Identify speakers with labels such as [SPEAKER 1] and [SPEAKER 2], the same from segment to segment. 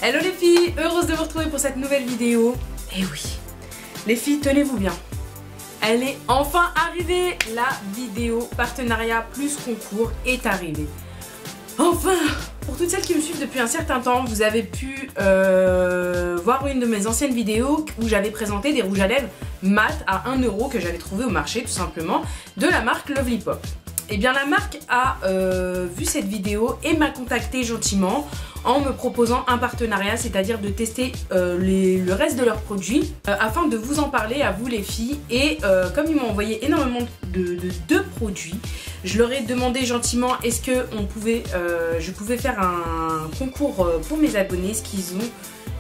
[SPEAKER 1] Hello les filles, heureuse de vous retrouver pour cette nouvelle vidéo. Et oui, les filles, tenez-vous bien. Elle est enfin arrivée. La vidéo partenariat plus concours est arrivée. Enfin, pour toutes celles qui me suivent depuis un certain temps, vous avez pu voir une de mes anciennes vidéos où j'avais présenté des rouges à lèvres mat à 1 € que j'avais trouvé au marché tout simplement de la marque Lovely Pop. Et bien la marque a vu cette vidéo et m'a contacté gentiment en me proposant un partenariat, c'est-à-dire de tester le reste de leurs produits afin de vous en parler à vous les filles. Et comme ils m'ont envoyé énormément de produits, je leur ai demandé gentiment est-ce que je pouvais faire un concours pour mes abonnés, ce qu'ils ont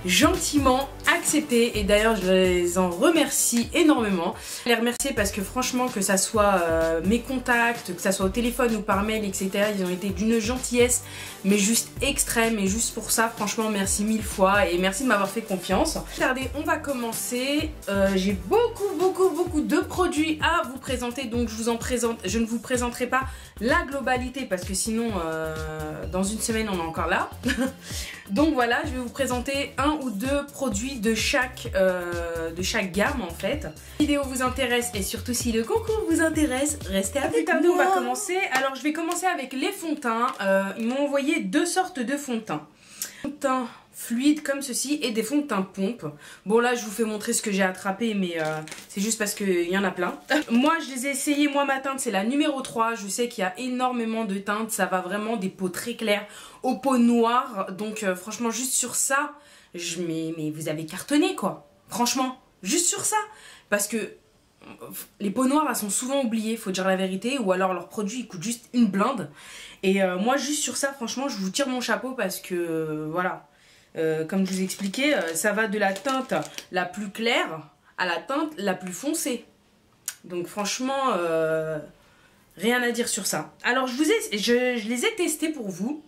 [SPEAKER 1] gentiment accepté. Et d'ailleurs je les en remercie énormément. Je les remercie parce que franchement, que ça soit mes contacts, que ça soit au téléphone ou par mail, etc., ils ont été d'une gentillesse mais juste extrême. Et juste pour ça, franchement, merci 1000 fois et merci de m'avoir fait confiance. Regardez, on va commencer. J'ai beaucoup de produits à vous présenter, donc je ne vous présenterai pas la globalité parce que sinon dans une semaine on est encore là. Donc voilà, je vais vous présenter un ou deux produits de chaque gamme en fait. Si la vidéo vous intéresse et surtout si le concours vous intéresse, restez avec nous. On va commencer. Alors je vais commencer avec les fonds de teint. Ils m'ont envoyé deux sortes de fonds de teint. Fonds de teint fluide comme ceci et des fonds de teint pompe. Bon là je vous fais montrer ce que j'ai attrapé, mais c'est juste parce qu'il y en a plein. Moi je les ai essayés, moi ma teinte c'est la numéro 3. Je sais qu'il y a énormément de teintes, ça va vraiment des peaux très claires aux peaux noires. Donc franchement juste sur ça, mais vous avez cartonné quoi. Franchement, juste sur ça. Parce que les peaux noires elles sont souvent oubliées, faut dire la vérité, ou alors leurs produits ils coûtent juste une blinde. Et moi juste sur ça franchement je vous tire mon chapeau parce que voilà. Comme je vous ai expliqué, ça va de la teinte la plus claire à la teinte la plus foncée. Donc franchement, rien à dire sur ça. Alors je les ai testés pour vous.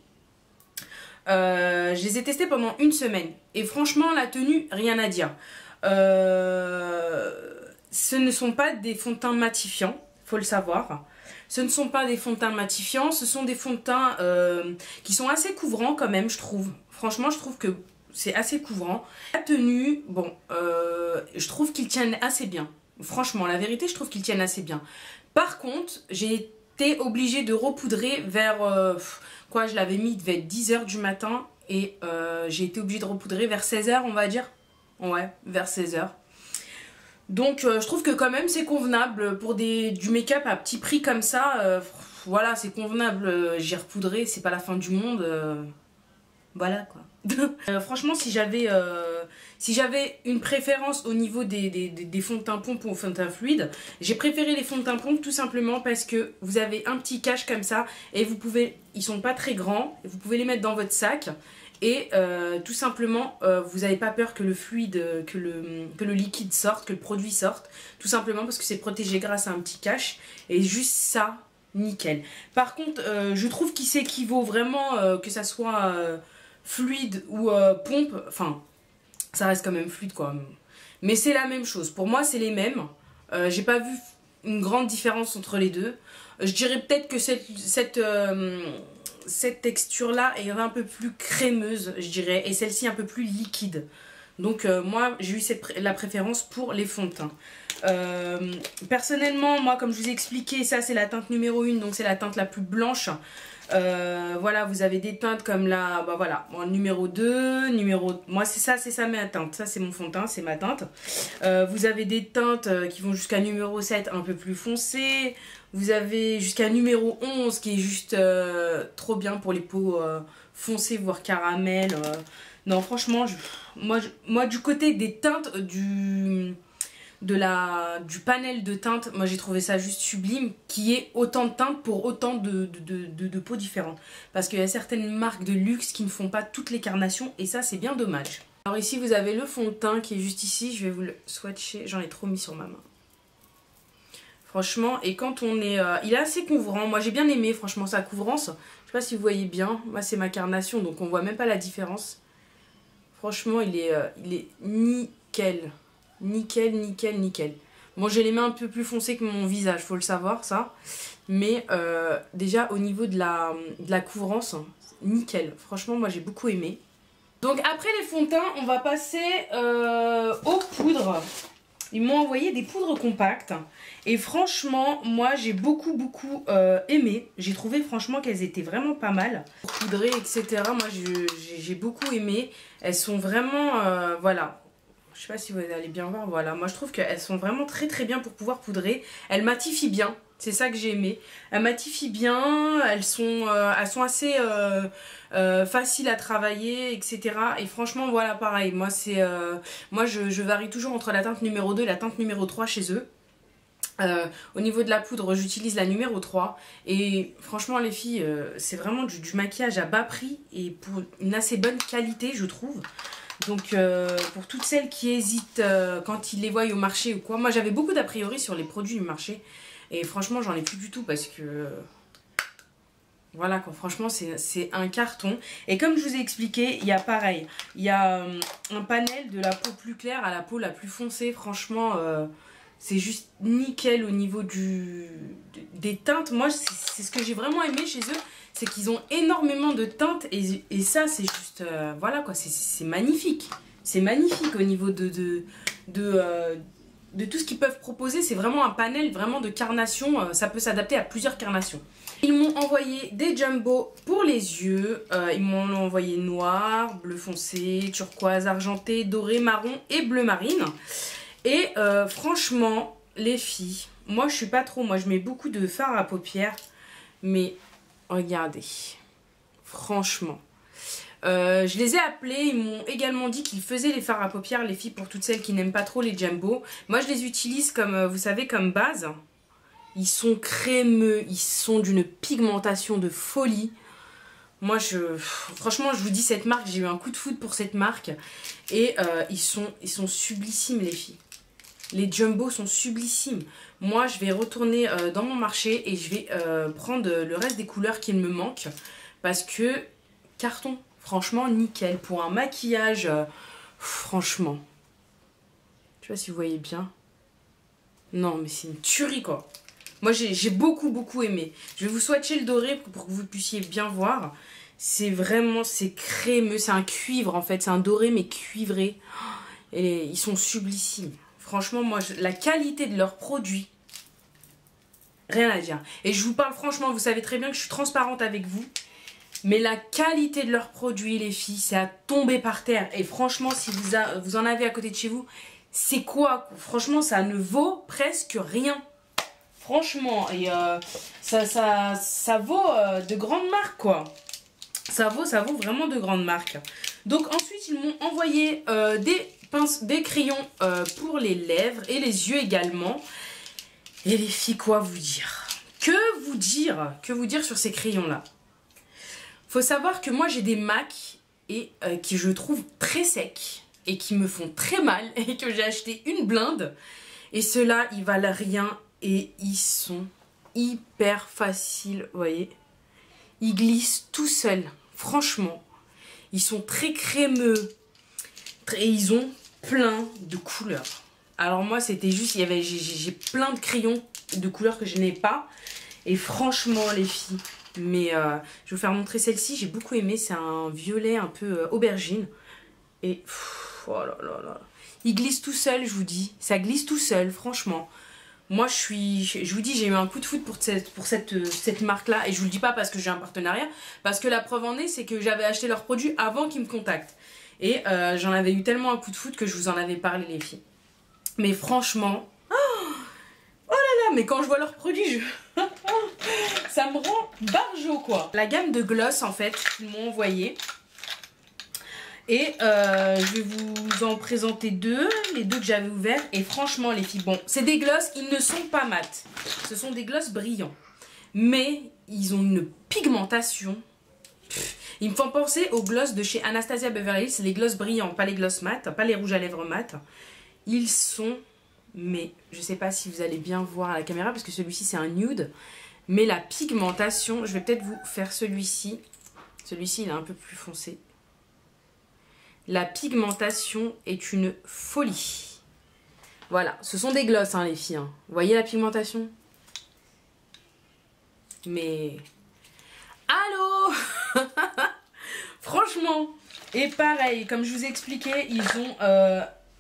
[SPEAKER 1] Je les ai testés pendant une semaine. Et franchement, la tenue, rien à dire. Ce ne sont pas des fonds de teint matifiants, faut le savoir. Ce ne sont pas des fonds de teint matifiants, ce sont des fonds de teint qui sont assez couvrants quand même, je trouve. Franchement, je trouve que c'est assez couvrant. La tenue, bon, je trouve qu'ils tiennent assez bien. Franchement, la vérité, je trouve qu'ils tiennent assez bien. Par contre, j'ai été obligée de repoudrer vers... je l'avais mis vers 10 h du matin et j'ai été obligée de repoudrer vers 16 h, on va dire. Ouais, vers 16 h. Donc, je trouve que quand même, c'est convenable pour du make-up à petit prix comme ça. Voilà, c'est convenable. J'ai repoudré, c'est pas la fin du monde. Voilà quoi. Franchement, si j'avais une préférence au niveau des fonds de teint pompe ou fonds de teint fluide, j'ai préféré les fonds de teint pompe tout simplement parce que vous avez un petit cache comme ça et vous pouvez, ils sont pas très grands, vous pouvez les mettre dans votre sac et tout simplement vous n'avez pas peur que le fluide, que le liquide sorte, que le produit sorte, tout simplement parce que c'est protégé grâce à un petit cache et juste ça, nickel. Par contre, je trouve qu'il s'équivaut vraiment que ça soit fluide ou pompe, enfin ça reste quand même fluide quoi, mais c'est la même chose, pour moi c'est les mêmes. J'ai pas vu une grande différence entre les deux. Je dirais peut-être que cette texture là est un peu plus crémeuse, je dirais, et celle-ci un peu plus liquide. Donc moi j'ai eu la préférence pour les fonds de teint. Personnellement, moi comme je vous ai expliqué, ça c'est la teinte numéro 1, donc c'est la teinte la plus blanche. Voilà, vous avez des teintes comme la, bah voilà, bon, numéro 2, moi c'est ça ma teinte, ça c'est mon fond de teint, c'est ma teinte. Vous avez des teintes qui vont jusqu'à numéro 7, un peu plus foncé. Vous avez jusqu'à numéro 11 qui est juste trop bien pour les peaux foncées, voire caramel. Non franchement, moi du côté des teintes du panel de teintes, moi j'ai trouvé ça juste sublime qu'il y ait autant de teintes pour autant de peaux différentes, parce qu'il y a certaines marques de luxe qui ne font pas toutes les carnations et ça c'est bien dommage. Alors ici vous avez le fond de teint qui est juste ici, je vais vous le swatcher, j'en ai trop mis sur ma main. Franchement, et quand on est... il est assez couvrant, moi j'ai bien aimé franchement sa couvrance, je sais pas si vous voyez bien, moi c'est ma carnation donc on voit même pas la différence. Franchement il est nickel. Nickel. Bon, j'ai les mains un peu plus foncées que mon visage, faut le savoir ça. Mais déjà au niveau de la couvrance, nickel. Franchement, moi j'ai beaucoup aimé. Donc après les fonds de teint, on va passer aux poudres. Ils m'ont envoyé des poudres compactes. Et franchement, moi j'ai beaucoup aimé. J'ai trouvé franchement qu'elles étaient vraiment pas mal. Pour poudrer, etc. Moi j'ai beaucoup aimé. Elles sont vraiment, voilà. Je sais pas si vous allez bien voir, voilà. Moi je trouve qu'elles sont vraiment très bien pour pouvoir poudrer. Elles matifient bien. C'est ça que j'ai aimé. Elles matifient bien, elles sont assez faciles à travailler, etc. Et franchement, voilà, pareil. Moi, je varie toujours entre la teinte numéro 2 et la teinte numéro 3 chez eux. Au niveau de la poudre, j'utilise la numéro 3. Et franchement, les filles, c'est vraiment du maquillage à bas prix et pour une assez bonne qualité, je trouve. Donc pour toutes celles qui hésitent quand ils les voient au marché ou quoi. Moi, j'avais beaucoup d'a priori sur les produits du marché. Et franchement, j'en ai plus du tout parce que... Voilà quoi, franchement, c'est un carton. Et comme je vous ai expliqué, il y a pareil. Il y a un panel de la peau plus claire à la peau la plus foncée. Franchement, c'est juste nickel au niveau des teintes. Moi, c'est ce que j'ai vraiment aimé chez eux. C'est qu'ils ont énormément de teintes. Et ça, c'est juste... voilà quoi, c'est magnifique. C'est magnifique au niveau de tout ce qu'ils peuvent proposer. C'est vraiment un panel vraiment de carnations. Ça peut s'adapter à plusieurs carnations. Ils m'ont envoyé des jumbo pour les yeux. Ils m'ont envoyé noir, bleu foncé, turquoise, argenté, doré, marron et bleu marine. Et franchement, les filles, moi je suis pas trop... Moi je mets beaucoup de fard à paupières. Mais regardez, franchement... je les ai appelés, ils m'ont également dit qu'ils faisaient les fards à paupières, les filles, pour toutes celles qui n'aiment pas trop les jumbo. Moi je les utilise comme, vous savez, comme base. Ils sont crémeux, ils sont d'une pigmentation de folie. Moi franchement je vous dis, cette marque, j'ai eu un coup de foudre pour cette marque. Et ils sont sublissimes les filles. Les jumbo sont sublissimes. Moi je vais retourner dans mon marché et je vais prendre le reste des couleurs qu'il me manque. Parce que carton. Franchement, nickel. Pour un maquillage, franchement. Je sais pas si vous voyez bien. Non, mais c'est une tuerie, quoi. Moi, j'ai beaucoup aimé. Je vais vous swatcher le doré pour que vous puissiez bien voir. C'est vraiment, c'est crémeux. C'est un cuivre, en fait. C'est un doré, mais cuivré. Et ils sont sublissimes. Franchement, moi, la qualité de leurs produits, rien à dire. Et je vous parle franchement, vous savez très bien que je suis transparente avec vous. Mais la qualité de leurs produits, les filles, c'est à tomber par terre. Et franchement, si vous en avez à côté de chez vous, c'est quoi? Franchement, ça ne vaut presque rien. Franchement, et ça vaut de grandes marques, quoi. Ça vaut vraiment de grandes marques. Donc ensuite, ils m'ont envoyé des crayons pour les lèvres et les yeux également. Et les filles, quoi vous dire? Que vous dire sur ces crayons-là? Faut savoir que moi j'ai des MAC et qui je trouve très secs et qui me font très mal et que j'ai acheté une blinde. Et ceux-là, ils valent rien et ils sont hyper faciles, vous voyez. Ils glissent tout seuls, franchement. Ils sont très crémeux et ils ont plein de couleurs. Alors moi c'était juste, j'ai plein de crayons de couleurs que je n'ai pas. Et franchement les filles... Mais je vais vous faire montrer celle-ci, j'ai beaucoup aimé, c'est un violet un peu aubergine. Et oh là là là, il glisse tout seul, je vous dis, ça glisse tout seul, franchement. Moi je vous dis, j'ai eu un coup de foudre pour cette marque-là. Et je vous le dis pas parce que j'ai un partenariat, parce que la preuve en est, c'est que j'avais acheté leurs produits avant qu'ils me contactent. Et j'en avais eu tellement un coup de foudre que je vous en avais parlé les filles. Mais franchement... Oh là là, mais quand je vois leurs produits, ça me rend barjo quoi. La gamme de gloss en fait qu'ils m'ont envoyé. Et je vais vous en présenter deux, les deux que j'avais ouverts. Et franchement les filles, bon, c'est des gloss, ils ne sont pas mat. Ce sont des gloss brillants. Mais ils ont une pigmentation. Ils me font penser aux gloss de chez Anastasia Beverly Hills, les gloss brillants, pas les gloss mat, pas les rouges à lèvres mat. Ils sont... Mais je sais pas si vous allez bien voir à la caméra parce que celui-ci c'est un nude. Mais la pigmentation, je vais peut-être vous faire celui-ci. Celui-ci il est un peu plus foncé. La pigmentation est une folie. Voilà, ce sont des gloss hein, les filles. Hein. Vous voyez la pigmentation? Mais... Allô. Franchement. Et pareil, comme je vous ai expliqué, ils ont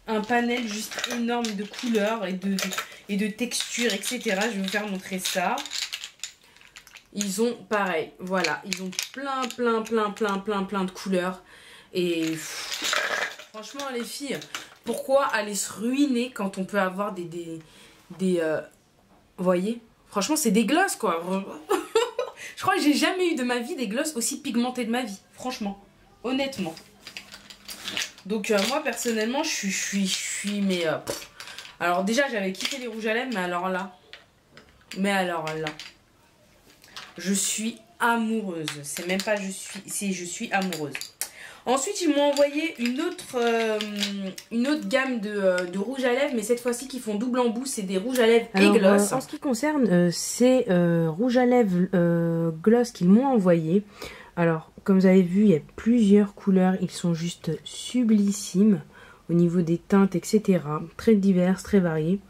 [SPEAKER 1] un panel juste énorme de couleurs et de textures, etc. Je vais vous faire montrer ça. Ils ont pareil, voilà, ils ont plein de couleurs. Et franchement les filles, pourquoi aller se ruiner quand on peut avoir des vous voyez, franchement c'est des glosses quoi. Je crois que j'ai jamais eu de ma vie des glosses aussi pigmentées de ma vie, franchement, honnêtement. Donc moi personnellement je suis mais alors déjà j'avais kiffé les rouges à lèvres, mais alors là je suis amoureuse. C'est même pas je suis amoureuse. Ensuite, ils m'ont envoyé une autre gamme de rouges à lèvres, mais cette fois-ci qui font double embout. C'est des rouges à lèvres et gloss.
[SPEAKER 2] En ce qui concerne ces rouges à lèvres gloss qu'ils m'ont envoyé, alors comme vous avez vu, il y a plusieurs couleurs. Ils sont juste sublissimes au niveau des teintes, etc. Très diverses, très variées.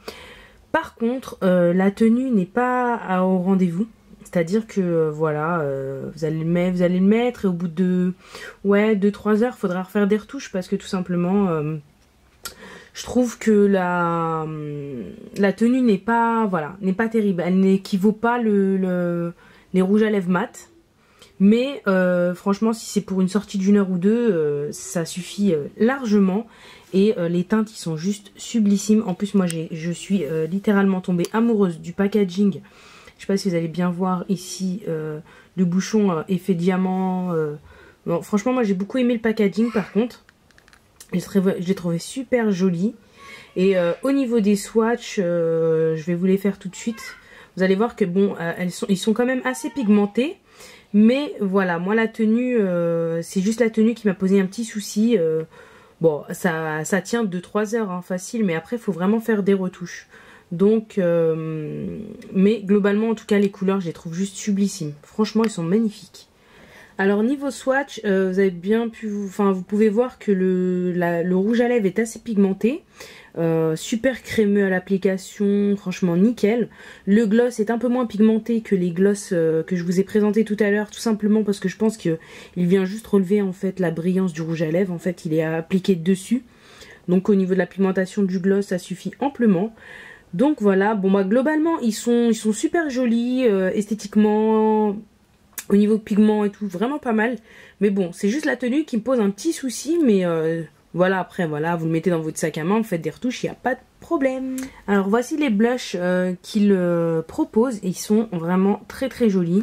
[SPEAKER 2] Par contre, la tenue n'est pas au rendez-vous. C'est-à-dire que voilà, vous allez le mettre et au bout de 2-3 heures, il faudra refaire des retouches parce que tout simplement, je trouve que la tenue n'est pas terrible. Elle n'équivaut pas les rouges à lèvres mat. Mais franchement, si c'est pour une sortie d'une heure ou deux, ça suffit largement. Et les teintes, ils sont juste sublissimes. En plus, moi, je suis littéralement tombée amoureuse du packaging. Je sais pas si vous allez bien voir ici le bouchon effet diamant. Bon, franchement, moi j'ai beaucoup aimé le packaging par contre. Je l'ai trouvé super joli. Et au niveau des swatchs, je vais vous les faire tout de suite. Vous allez voir que bon, ils sont quand même assez pigmentés. Mais voilà, moi la tenue, c'est juste la tenue qui m'a posé un petit souci. Bon, ça tient 2-3 heures hein, facile, mais après il faut vraiment faire des retouches. Donc, mais globalement, en tout cas, les couleurs, je les trouve juste sublissimes. Franchement, ils sont magnifiques. Alors, niveau swatch, vous avez bien pu... vous pouvez voir que le rouge à lèvres est assez pigmenté. Super crémeux à l'application, franchement nickel. Le gloss est un peu moins pigmenté que les gloss que je vous ai présenté tout à l'heure, tout simplement parce que je pense qu'il vient juste relever en fait la brillance du rouge à lèvres. En fait, il est appliqué dessus. Donc, au niveau de la pigmentation du gloss, ça suffit amplement. Donc voilà, bon bah globalement ils sont super jolis, esthétiquement, au niveau pigment et tout, vraiment pas mal. Mais bon, c'est juste la tenue qui me pose un petit souci, mais voilà, après voilà, vous le mettez dans votre sac à main, vous faites des retouches, il n'y a pas de problème. Alors voici les blushs qu'ils proposent, ils sont vraiment très jolis.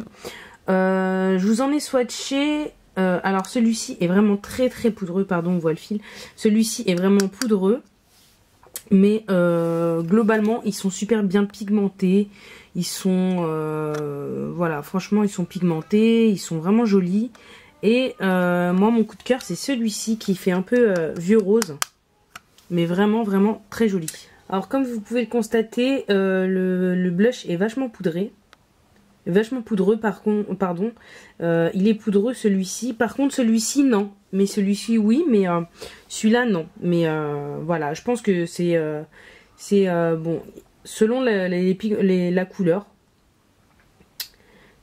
[SPEAKER 2] Je vous en ai swatché, alors celui-ci est vraiment très poudreux, pardon on voit le fil, celui-ci est vraiment poudreux. Mais globalement ils sont super bien pigmentés, ils sont voilà, franchement ils sont pigmentés, ils sont vraiment jolis. Et moi mon coup de cœur c'est celui-ci qui fait un peu vieux rose, mais vraiment très joli. Alors comme vous pouvez le constater, le blush est vachement poudré. Vachement poudreux pardon. Il est poudreux celui-ci, par contre celui-ci non. Mais celui-ci oui, mais celui-là non. Mais voilà, je pense que c'est bon, selon la couleur.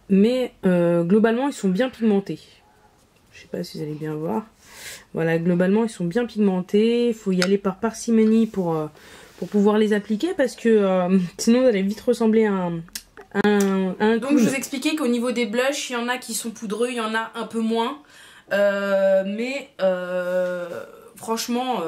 [SPEAKER 2] Mais globalement ils sont bien pigmentés. Je sais pas si vous allez bien voir. Voilà, globalement ils sont bien pigmentés. Il faut y aller par parcimonie pour pouvoir les appliquer parce que sinon vous allez vite ressembler à un
[SPEAKER 1] Donc je vous expliquais qu'au niveau des blushs, il y en a qui sont poudreux, il y en a un peu moins. Mais franchement,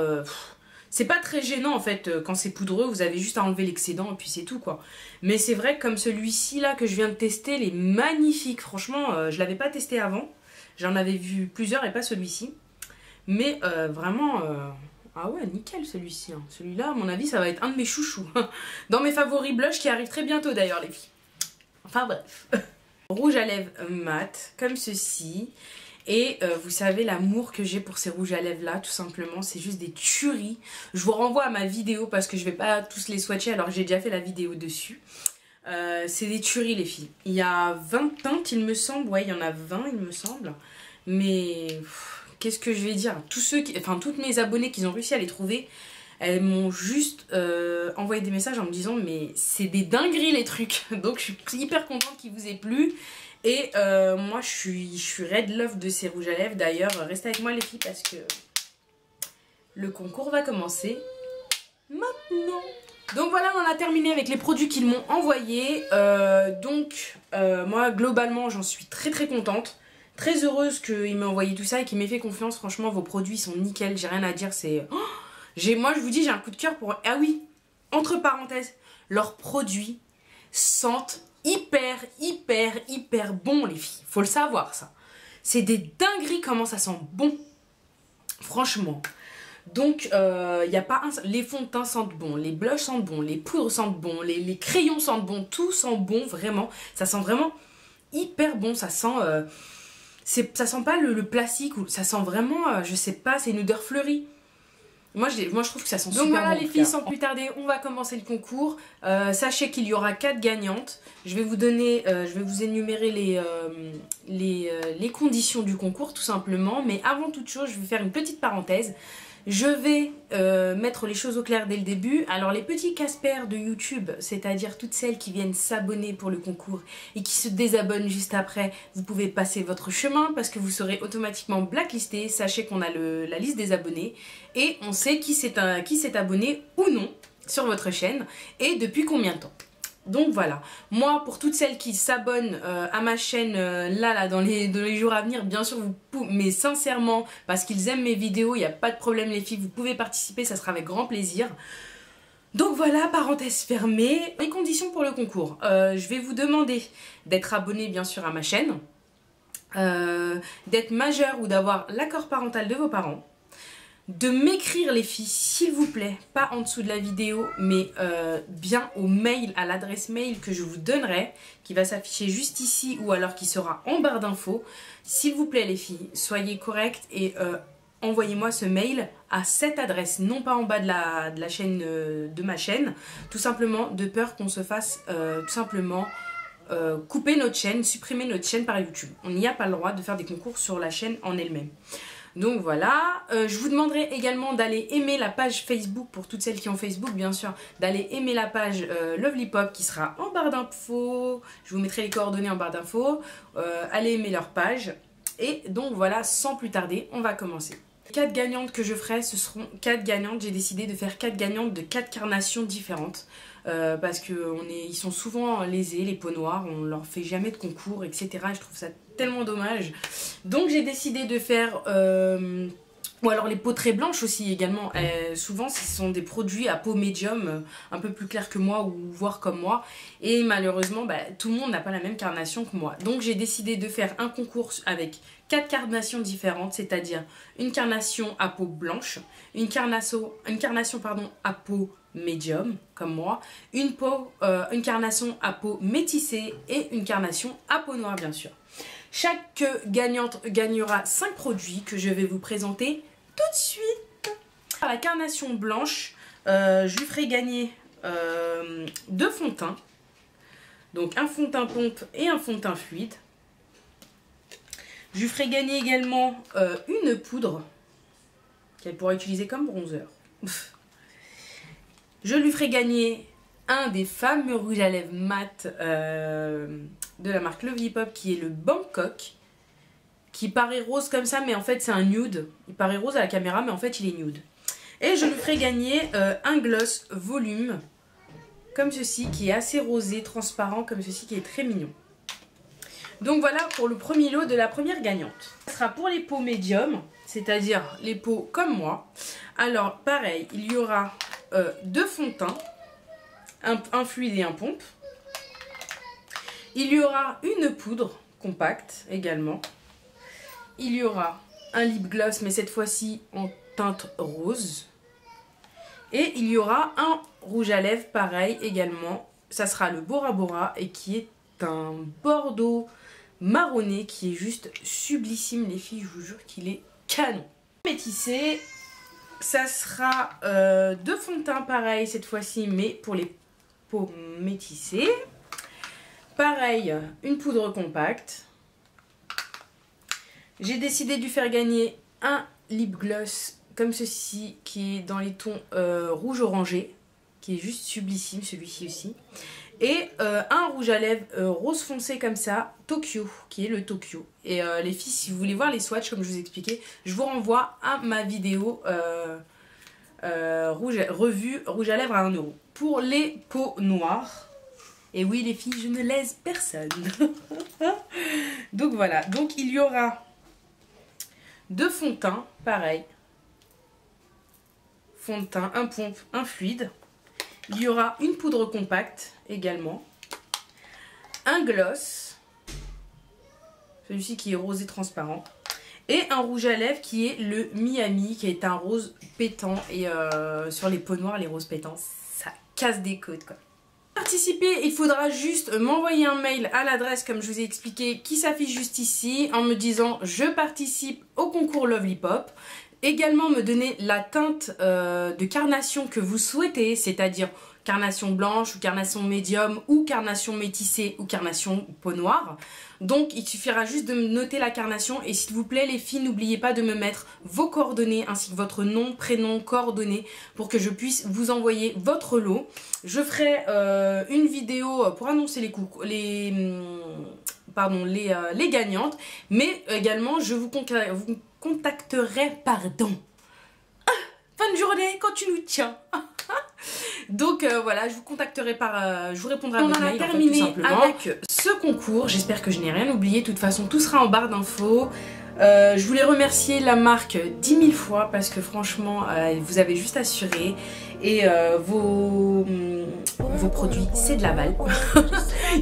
[SPEAKER 1] c'est pas très gênant en fait. Quand c'est poudreux, vous avez juste à enlever l'excédent et puis c'est tout quoi. Mais c'est vrai que comme celui-ci là que je viens de tester, il est magnifique. Franchement, je l'avais pas testé avant. J'en avais vu plusieurs et pas celui-ci. Mais vraiment... Ah ouais, nickel celui-ci. Hein. Celui-là, à mon avis, ça va être un de mes chouchous. Dans mes favoris blush qui arrivent très bientôt d'ailleurs, les filles. Enfin bref. Rouge à lèvres mat, comme ceci. Et vous savez l'amour que j'ai pour ces rouges à lèvres là, tout simplement, c'est juste des tueries. Je vous renvoie à ma vidéo parce que je vais pas tous les swatcher alors que j'ai déjà fait la vidéo dessus. C'est des tueries les filles. Il y a 20 teintes il me semble, ouais il y en a 20 il me semble. Mais qu'est-ce que je vais dire, toutes mes abonnées qui ont réussi à les trouver, elles m'ont juste envoyé des messages en me disant mais c'est des dingueries les trucs. Donc je suis hyper contente qu'il vous ait plu. Et moi je suis red love de ces rouges à lèvres. D'ailleurs restez avec moi les filles parce que le concours va commencer maintenant. Donc voilà, on a terminé avec les produits qu'ils m'ont envoyés. Moi globalement j'en suis très contente. Très heureuse qu'il m'ait envoyé tout ça et qu'il m'ait fait confiance. Franchement vos produits sont nickel, j'ai rien à dire. C'est moi je vous dis j'ai un coup de cœur pour... Ah oui, entre parenthèses, leurs produits sentent hyper bon les filles. Faut le savoir ça. C'est des dingueries comment ça sent bon. Franchement. Donc y a pas un... les fonds de teint sentent bon, les blushs sentent bon, les poudres sentent bon, les crayons sentent bon, tout sent bon vraiment. Ça sent vraiment hyper bon, ça sent... ça sent pas le plastique, ou ça sent vraiment, je sais pas, c'est une odeur fleurie. Moi je trouve que ça sent super bon. Donc voilà les filles, sans plus tarder, on va commencer le concours. Sachez qu'il y aura 4 gagnantes. Je vais vous donner, je vais vous énumérer les conditions du concours tout simplement. Mais avant toute chose, je vais faire une petite parenthèse. Je vais mettre les choses au clair dès le début. Alors les petits casse-pères de YouTube, c'est-à-dire toutes celles qui viennent s'abonner pour le concours et qui se désabonnent juste après, vous pouvez passer votre chemin parce que vous serez automatiquement blacklisté. Sachez qu'on a la liste des abonnés et on sait qui s'est abonné ou non sur votre chaîne et depuis combien de temps. Donc voilà, moi pour toutes celles qui s'abonnent à ma chaîne dans les jours à venir, bien sûr mais sincèrement parce qu'ils aiment mes vidéos, il n'y a pas de problème les filles, vous pouvez participer, ça sera avec grand plaisir. Donc voilà, parenthèse fermée. Les conditions pour le concours, je vais vous demander d'être abonné bien sûr à ma chaîne, d'être majeur ou d'avoir l'accord parental de vos parents, de m'écrire les filles s'il vous plaît, pas en dessous de la vidéo mais bien au mail, à l'adresse mail que je vous donnerai, qui va s'afficher juste ici ou alors qui sera en barre d'infos. S'il vous plaît les filles, soyez correctes et envoyez-moi ce mail à cette adresse, non pas en bas de la chaîne de ma chaîne, tout simplement de peur qu'on se fasse tout simplement couper notre chaîne, supprimer notre chaîne par YouTube. On n'y a pas le droit de faire des concours sur la chaîne en elle-même. Donc voilà, je vous demanderai également d'aller aimer la page Facebook, pour toutes celles qui ont Facebook bien sûr, d'aller aimer la page Lovely Pop qui sera en barre d'infos, je vous mettrai les coordonnées en barre d'infos, allez aimer leur page. Et donc voilà, sans plus tarder, on va commencer. 4 gagnantes que je ferai, ce seront 4 gagnantes, j'ai décidé de faire 4 gagnantes de 4 carnations différentes. Parce qu'ils sont souvent lésés, les peaux noires, on leur fait jamais de concours, etc. Je trouve ça tellement dommage. Donc j'ai décidé de faire... ou alors les peaux très blanches aussi également. Souvent ce sont des produits à peau médium, un peu plus clair que moi ou voire comme moi. Et malheureusement tout le monde n'a pas la même carnation que moi. Donc j'ai décidé de faire un concours avec 4 carnations différentes, c'est-à-dire une carnation à peau blanche, une carnation à peau médium comme moi, une carnation à peau métissée et une carnation à peau noire bien sûr. Chaque gagnante gagnera 5 produits que je vais vous présenter tout de suite. La carnation blanche, je lui ferai gagner 2 fonds de teint, donc un fond de teint pompe et un fond de teint fluide. Je lui ferai gagner également une poudre qu'elle pourra utiliser comme bronzer. Je lui ferai gagner un des fameux rouges à lèvres mat de la marque Lovely Pop qui est le Bangkok, qui paraît rose comme ça mais en fait c'est un nude. Il paraît rose à la caméra mais en fait il est nude. Et je lui ferai gagner un gloss volume comme ceci qui est assez rosé, transparent comme ceci qui est très mignon. Donc voilà pour le premier lot de la première gagnante. Ce sera pour les peaux médium, c'est-à-dire les peaux comme moi. Alors pareil, il y aura 2 fonds de teint, un fluide et un pompe. Il y aura une poudre compacte également. Il y aura un lip gloss mais cette fois-ci en teinte rose. Et il y aura un rouge à lèvres pareil également. Ça sera le Bora Bora et qui est un bordeaux marronné qui est juste sublissime les filles, je vous jure qu'il est canon. Métissé, ça sera 2 fonds de teint pareil cette fois-ci mais pour les peaux métissées. Pareil, une poudre compacte. J'ai décidé de lui faire gagner un lip gloss comme ceci qui est dans les tons rouge orangé, qui est juste sublissime celui-ci aussi. Et un rouge à lèvres rose foncé comme ça, Tokyo, qui est le Tokyo. Et les filles, si vous voulez voir les swatchs comme je vous ai expliqué, je vous renvoie à ma vidéo revue rouge à lèvres à 1 €. Pour les peaux noires, et oui les filles, je ne lèse personne. Donc voilà, donc il y aura 2 fonds de teint, pareil. Fond de teint, un pompe, un fluide. Il y aura une poudre compacte également. Un gloss. Celui-ci qui est rosé transparent. Et un rouge à lèvres qui est le Miami, qui est un rose pétant. Et sur les peaux noires, les roses pétants, ça casse des côtes quoi. Pour participer, il faudra juste m'envoyer un mail à l'adresse comme je vous ai expliqué, qui s'affiche juste ici, en me disant je participe au concours Lovely Pop. Également me donner la teinte de carnation que vous souhaitez, c'est-à-dire carnation blanche ou carnation médium ou carnation métissée ou carnation peau noire. Donc il suffira juste de me noter la carnation et s'il vous plaît les filles, n'oubliez pas de me mettre vos coordonnées ainsi que votre nom, prénom, coordonnées pour que je puisse vous envoyer votre lot. Je ferai une vidéo pour annoncer les gagnantes, mais également je vous contacterai, pardon. Fin de journée quand tu nous tiens. Donc voilà, je vous contacterai je vous répondrai à votre mail. On a terminé avec ce concours. J'espère que je n'ai rien oublié. De toute façon, tout sera en barre d'infos. Je voulais remercier la marque 10 000 fois parce que franchement, vous avez juste assuré. Et vos produits, c'est de la balle.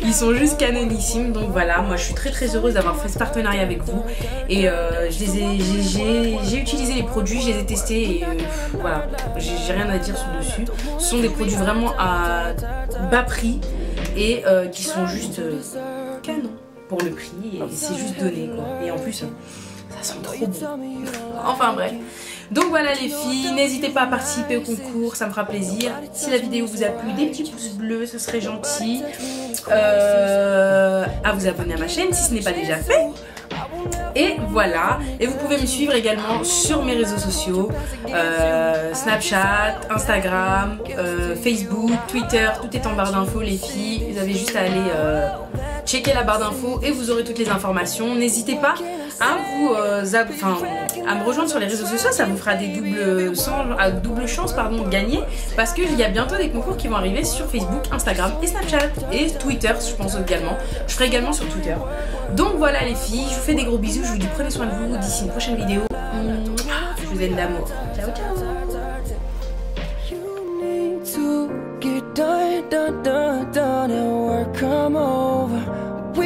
[SPEAKER 1] Ils sont juste canonissimes. Donc voilà, moi je suis très heureuse d'avoir fait ce partenariat avec vous. Et j'ai utilisé les produits, je les ai testés et voilà, j'ai rien à dire dessus. Ce sont des produits vraiment à bas prix et qui sont juste canons pour le prix. Et c'est juste donné quoi. Et en plus, ça sent trop bon. Enfin bref. Donc voilà les filles, n'hésitez pas à participer au concours, ça me fera plaisir. Si la vidéo vous a plu, des petits pouces bleus, ce serait gentil. À vous abonner à ma chaîne si ce n'est pas déjà fait. Et voilà, et vous pouvez me suivre également sur mes réseaux sociaux, Snapchat, Instagram, Facebook, Twitter, tout est en barre d'infos les filles. Vous avez juste à aller checker la barre d'infos et vous aurez toutes les informations. N'hésitez pas à me rejoindre sur les réseaux sociaux, ça vous fera des double chance de gagner parce qu'il y a bientôt des concours qui vont arriver sur Facebook, Instagram et Snapchat et Twitter, je pense également. Je ferai également sur Twitter. Donc voilà les filles, je vous fais des gros bisous, je vous dis prenez soin de vous d'ici une prochaine vidéo. Je vous aime d'amour. Ciao ciao.